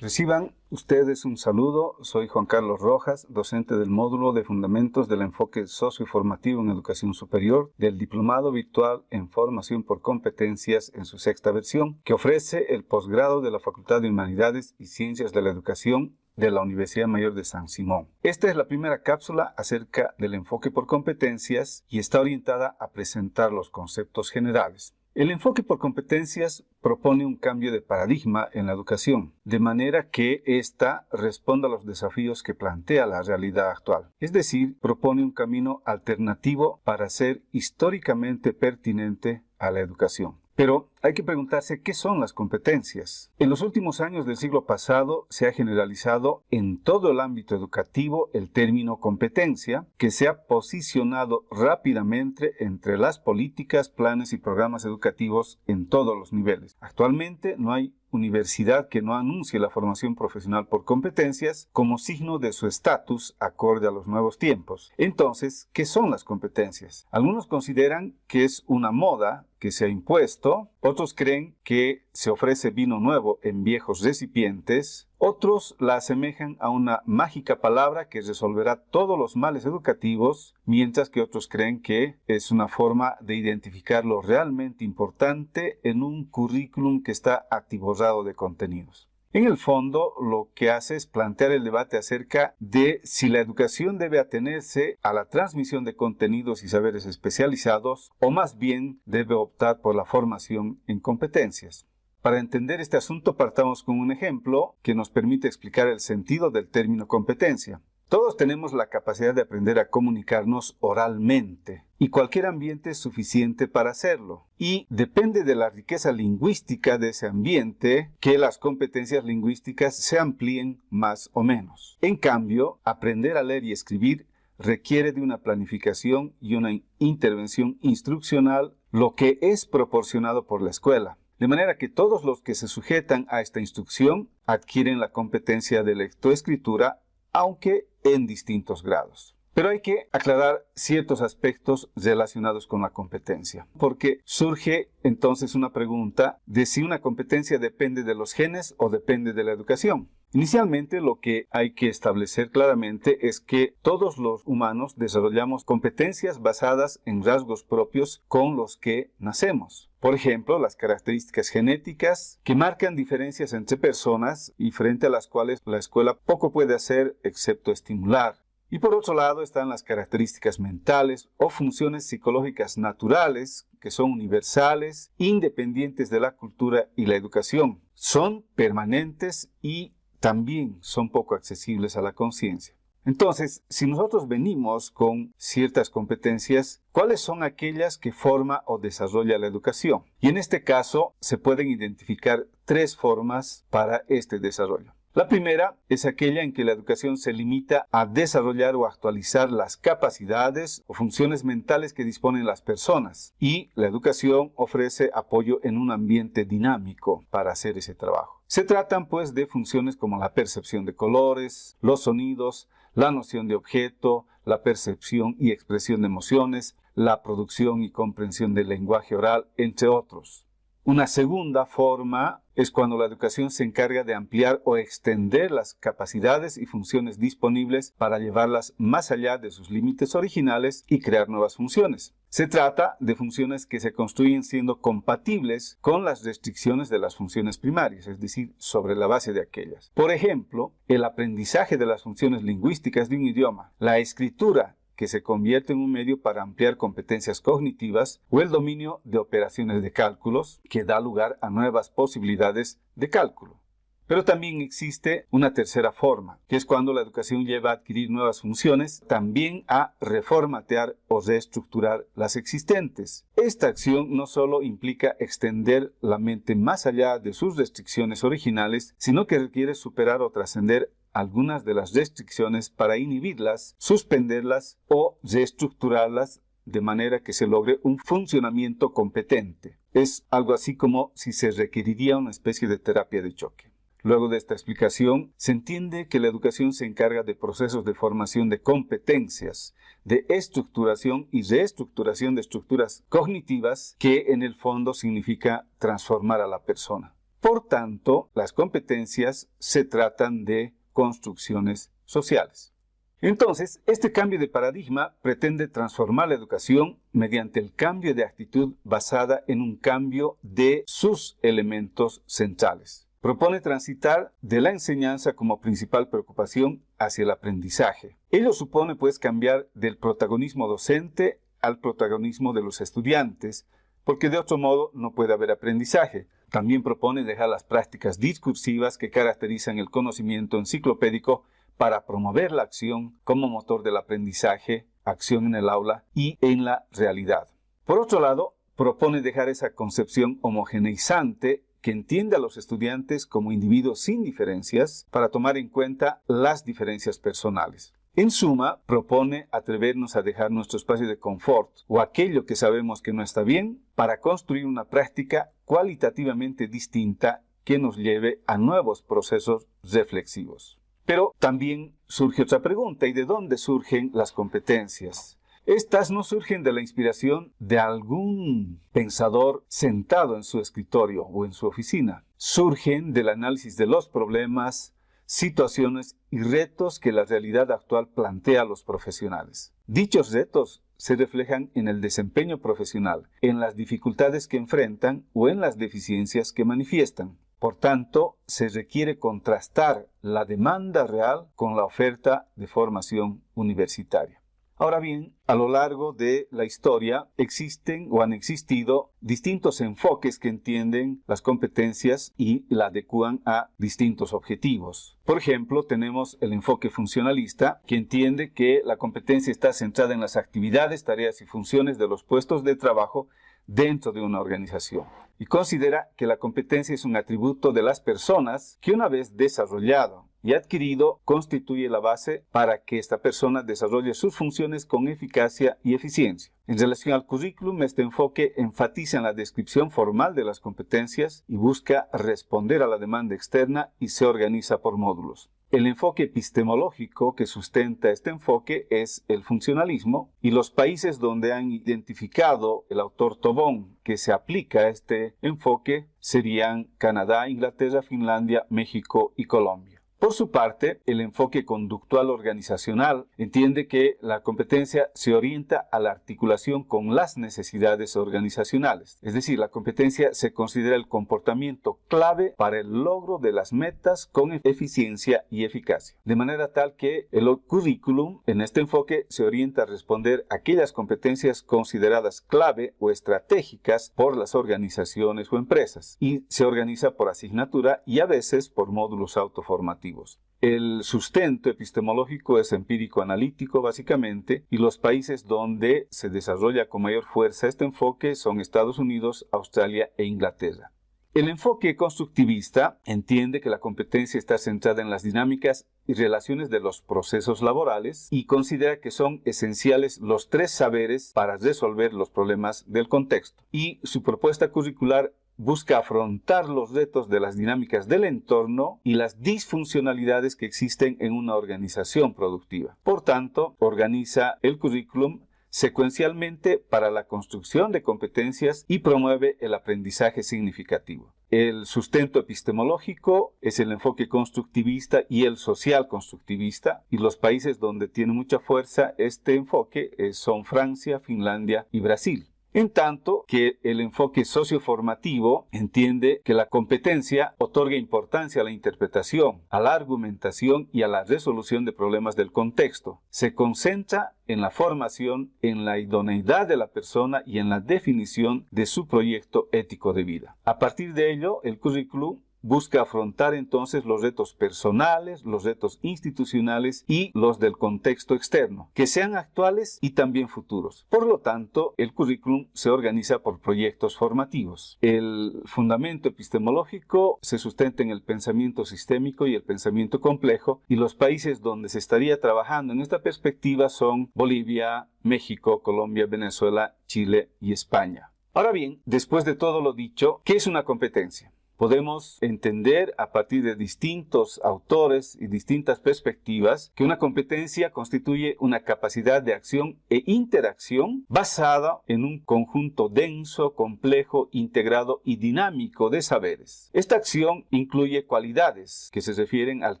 Reciban ustedes un saludo. Soy Juan Carlos Rojas, docente del módulo de Fundamentos del Enfoque Socioformativo en Educación Superior del Diplomado Virtual en Formación por Competencias en su sexta versión, que ofrece el posgrado de la Facultad de Humanidades y Ciencias de la Educación de la Universidad Mayor de San Simón. Esta es la primera cápsula acerca del enfoque por competencias y está orientada a presentar los conceptos generales. El enfoque por competencias propone un cambio de paradigma en la educación, de manera que ésta responda a los desafíos que plantea la realidad actual. Es decir, propone un camino alternativo para ser históricamente pertinente a la educación. Pero hay que preguntarse qué son las competencias. En los últimos años del siglo pasado se ha generalizado en todo el ámbito educativo el término competencia, que se ha posicionado rápidamente entre las políticas, planes y programas educativos en todos los niveles. Actualmente no hay universidad que no anuncie la formación profesional por competencias como signo de su estatus acorde a los nuevos tiempos. Entonces, ¿qué son las competencias? Algunos consideran que es una moda que se ha impuesto, otros creen que se ofrece vino nuevo en viejos recipientes, otros la asemejan a una mágica palabra que resolverá todos los males educativos, mientras que otros creen que es una forma de identificar lo realmente importante en un currículum que está atiborrado de contenidos. En el fondo, lo que hace es plantear el debate acerca de si la educación debe atenerse a la transmisión de contenidos y saberes especializados o más bien debe optar por la formación en competencias. Para entender este asunto partamos con un ejemplo que nos permite explicar el sentido del término competencia. Todos tenemos la capacidad de aprender a comunicarnos oralmente y cualquier ambiente es suficiente para hacerlo. Y depende de la riqueza lingüística de ese ambiente que las competencias lingüísticas se amplíen más o menos. En cambio, aprender a leer y escribir requiere de una planificación y una intervención instruccional, lo que es proporcionado por la escuela. De manera que todos los que se sujetan a esta instrucción adquieren la competencia de lectoescritura, aunque en distintos grados. Pero hay que aclarar ciertos aspectos relacionados con la competencia, porque surge entonces una pregunta de si una competencia depende de los genes o depende de la educación. Inicialmente, lo que hay que establecer claramente es que todos los humanos desarrollamos competencias basadas en rasgos propios con los que nacemos. Por ejemplo, las características genéticas que marcan diferencias entre personas y frente a las cuales la escuela poco puede hacer excepto estimular. Y por otro lado están las características mentales o funciones psicológicas naturales que son universales, independientes de la cultura y la educación. Son permanentes y también son poco accesibles a la conciencia. Entonces, si nosotros venimos con ciertas competencias, ¿cuáles son aquellas que forma o desarrolla la educación? Y en este caso se pueden identificar tres formas para este desarrollo. La primera es aquella en que la educación se limita a desarrollar o actualizar las capacidades o funciones mentales que disponen las personas, y la educación ofrece apoyo en un ambiente dinámico para hacer ese trabajo. Se tratan pues de funciones como la percepción de colores, los sonidos, la noción de objeto, la percepción y expresión de emociones, la producción y comprensión del lenguaje oral, entre otros. Una segunda forma es cuando la educación se encarga de ampliar o extender las capacidades y funciones disponibles para llevarlas más allá de sus límites originales y crear nuevas funciones. Se trata de funciones que se construyen siendo compatibles con las restricciones de las funciones primarias, es decir, sobre la base de aquellas. Por ejemplo, el aprendizaje de las funciones lingüísticas de un idioma, la escritura, que se convierte en un medio para ampliar competencias cognitivas, o el dominio de operaciones de cálculos, que da lugar a nuevas posibilidades de cálculo. Pero también existe una tercera forma, que es cuando la educación lleva a adquirir nuevas funciones, también a reformatear o reestructurar las existentes. Esta acción no solo implica extender la mente más allá de sus restricciones originales, sino que requiere superar o trascender algunas de las restricciones para inhibirlas, suspenderlas o reestructurarlas de manera que se logre un funcionamiento competente. Es algo así como si se requeriría una especie de terapia de choque. Luego de esta explicación, se entiende que la educación se encarga de procesos de formación de competencias, de estructuración y reestructuración de estructuras cognitivas, que en el fondo significa transformar a la persona. Por tanto, las competencias se tratan de construcciones sociales. Entonces, este cambio de paradigma pretende transformar la educación mediante el cambio de actitud basada en un cambio de sus elementos centrales. Propone transitar de la enseñanza como principal preocupación hacia el aprendizaje. Ello supone, pues, cambiar del protagonismo docente al protagonismo de los estudiantes, porque de otro modo no puede haber aprendizaje. También propone dejar las prácticas discursivas que caracterizan el conocimiento enciclopédico para promover la acción como motor del aprendizaje, acción en el aula y en la realidad. Por otro lado, propone dejar esa concepción homogeneizante que entiende a los estudiantes como individuos sin diferencias para tomar en cuenta las diferencias personales. En suma, propone atrevernos a dejar nuestro espacio de confort o aquello que sabemos que no está bien para construir una práctica cualitativamente distinta que nos lleve a nuevos procesos reflexivos. Pero también surge otra pregunta: ¿y de dónde surgen las competencias? Estas no surgen de la inspiración de algún pensador sentado en su escritorio o en su oficina. Surgen del análisis de los problemas, situaciones y retos que la realidad actual plantea a los profesionales. Dichos retos se reflejan en el desempeño profesional, en las dificultades que enfrentan o en las deficiencias que manifiestan. Por tanto, se requiere contrastar la demanda real con la oferta de formación universitaria. Ahora bien, a lo largo de la historia existen o han existido distintos enfoques que entienden las competencias y la adecúan a distintos objetivos. Por ejemplo, tenemos el enfoque funcionalista, que entiende que la competencia está centrada en las actividades, tareas y funciones de los puestos de trabajo dentro de una organización, y considera que la competencia es un atributo de las personas que, una vez desarrollado y adquirido, constituye la base para que esta persona desarrolle sus funciones con eficacia y eficiencia. En relación al currículum, este enfoque enfatiza en la descripción formal de las competencias y busca responder a la demanda externa y se organiza por módulos. El enfoque epistemológico que sustenta este enfoque es el funcionalismo, y los países donde han identificado el autor Tobón que se aplica a este enfoque serían Canadá, Inglaterra, Finlandia, México y Colombia. Por su parte, el enfoque conductual organizacional entiende que la competencia se orienta a la articulación con las necesidades organizacionales. Es decir, la competencia se considera el comportamiento clave para el logro de las metas con eficiencia y eficacia. De manera tal que el currículum en este enfoque se orienta a responder a aquellas competencias consideradas clave o estratégicas por las organizaciones o empresas, y se organiza por asignatura y a veces por módulos autoformativos. El sustento epistemológico es empírico-analítico básicamente, y los países donde se desarrolla con mayor fuerza este enfoque son Estados Unidos, Australia e Inglaterra. El enfoque constructivista entiende que la competencia está centrada en las dinámicas y relaciones de los procesos laborales y considera que son esenciales los tres saberes para resolver los problemas del contexto. Y su propuesta curricular busca afrontar los retos de las dinámicas del entorno y las disfuncionalidades que existen en una organización productiva. Por tanto, organiza el currículum secuencialmente para la construcción de competencias y promueve el aprendizaje significativo. El sustento epistemológico es el enfoque constructivista y el social constructivista, y los países donde tiene mucha fuerza este enfoque son Francia, Finlandia y Brasil. En tanto que el enfoque socioformativo entiende que la competencia otorga importancia a la interpretación, a la argumentación y a la resolución de problemas del contexto. Se concentra en la formación, en la idoneidad de la persona y en la definición de su proyecto ético de vida. A partir de ello, el currículum busca afrontar entonces los retos personales, los retos institucionales y los del contexto externo, que sean actuales y también futuros. Por lo tanto, el currículum se organiza por proyectos formativos. El fundamento epistemológico se sustenta en el pensamiento sistémico y el pensamiento complejo, y los países donde se estaría trabajando en esta perspectiva son Bolivia, México, Colombia, Venezuela, Chile y España. Ahora bien, después de todo lo dicho, ¿qué es una competencia? Podemos entender a partir de distintos autores y distintas perspectivas que una competencia constituye una capacidad de acción e interacción basada en un conjunto denso, complejo, integrado y dinámico de saberes. Esta acción incluye cualidades que se refieren al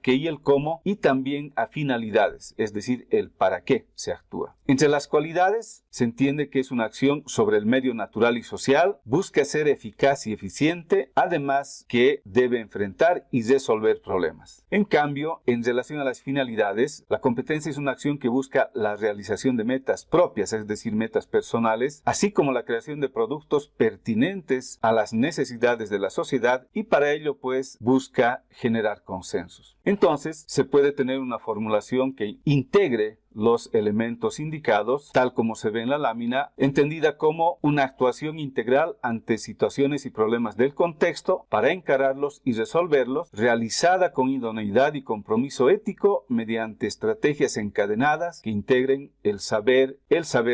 qué y el cómo y también a finalidades, es decir, el para qué se actúa. Entre las cualidades se entiende que es una acción sobre el medio natural y social, busca ser eficaz y eficiente, además que debe enfrentar y resolver problemas. En cambio, en relación a las finalidades, la competencia es una acción que busca la realización de metas propias, es decir, metas personales, así como la creación de productos pertinentes a las necesidades de la sociedad y para ello, pues, busca generar consensos. Entonces, se puede tener una formulación que integre los elementos indicados, tal como se ve en la lámina, entendida como una actuación integral ante situaciones y problemas del contexto para encararlos y resolverlos, realizada con idoneidad y compromiso ético mediante estrategias encadenadas que integren el saber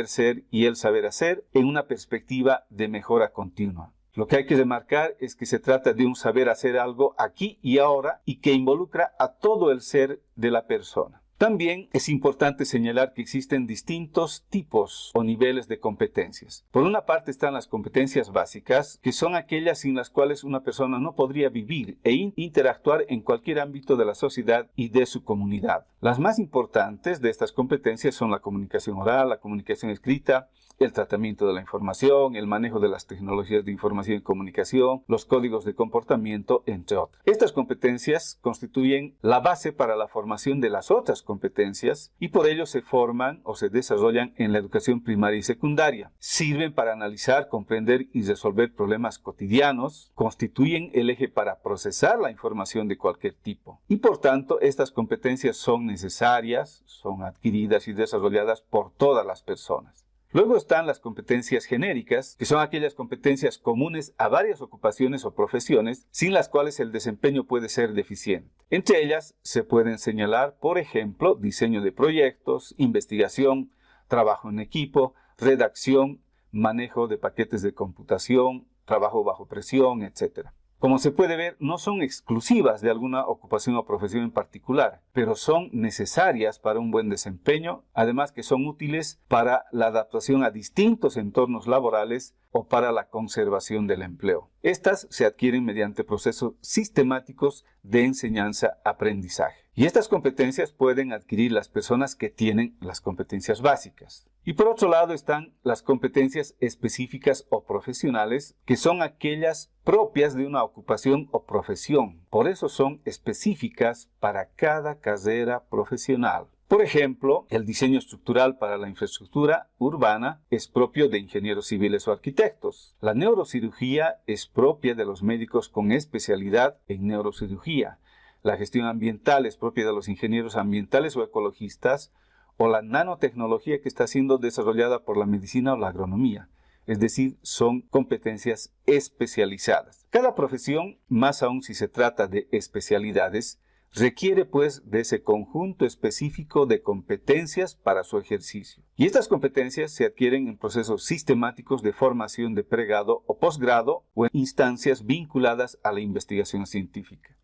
ser y el saber hacer en una perspectiva de mejora continua. Lo que hay que remarcar es que se trata de un saber hacer algo aquí y ahora y que involucra a todo el ser de la persona. También es importante señalar que existen distintos tipos o niveles de competencias. Por una parte están las competencias básicas, que son aquellas sin las cuales una persona no podría vivir e interactuar en cualquier ámbito de la sociedad y de su comunidad. Las más importantes de estas competencias son la comunicación oral, la comunicación escrita, el tratamiento de la información, el manejo de las tecnologías de información y comunicación, los códigos de comportamiento, entre otras. Estas competencias constituyen la base para la formación de las otras competencias y por ello se forman o se desarrollan en la educación primaria y secundaria. Sirven para analizar, comprender y resolver problemas cotidianos, constituyen el eje para procesar la información de cualquier tipo. Y por tanto, estas competencias son necesarias, son adquiridas y desarrolladas por todas las personas. Luego están las competencias genéricas, que son aquellas competencias comunes a varias ocupaciones o profesiones, sin las cuales el desempeño puede ser deficiente. Entre ellas se pueden señalar, por ejemplo, diseño de proyectos, investigación, trabajo en equipo, redacción, manejo de paquetes de computación, trabajo bajo presión, etc. Como se puede ver, no son exclusivas de alguna ocupación o profesión en particular, pero son necesarias para un buen desempeño, además que son útiles para la adaptación a distintos entornos laborales o para la conservación del empleo. Estas se adquieren mediante procesos sistemáticos de enseñanza-aprendizaje. Y estas competencias pueden adquirir las personas que tienen las competencias básicas. Y por otro lado están las competencias específicas o profesionales, que son aquellas propias de una ocupación o profesión. Por eso son específicas para cada carrera profesional. Por ejemplo, el diseño estructural para la infraestructura urbana es propio de ingenieros civiles o arquitectos. La neurocirugía es propia de los médicos con especialidad en neurocirugía. La gestión ambiental es propia de los ingenieros ambientales o ecologistas, o la nanotecnología que está siendo desarrollada por la medicina o la agronomía. Es decir, son competencias especializadas. Cada profesión, más aún si se trata de especialidades, requiere pues de ese conjunto específico de competencias para su ejercicio. Y estas competencias se adquieren en procesos sistemáticos de formación de pregrado o posgrado o en instancias vinculadas a la investigación científica.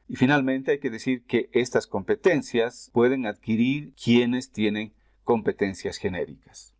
Y finalmente hay que decir que estas competencias pueden adquirir quienes tienen competencias genéricas.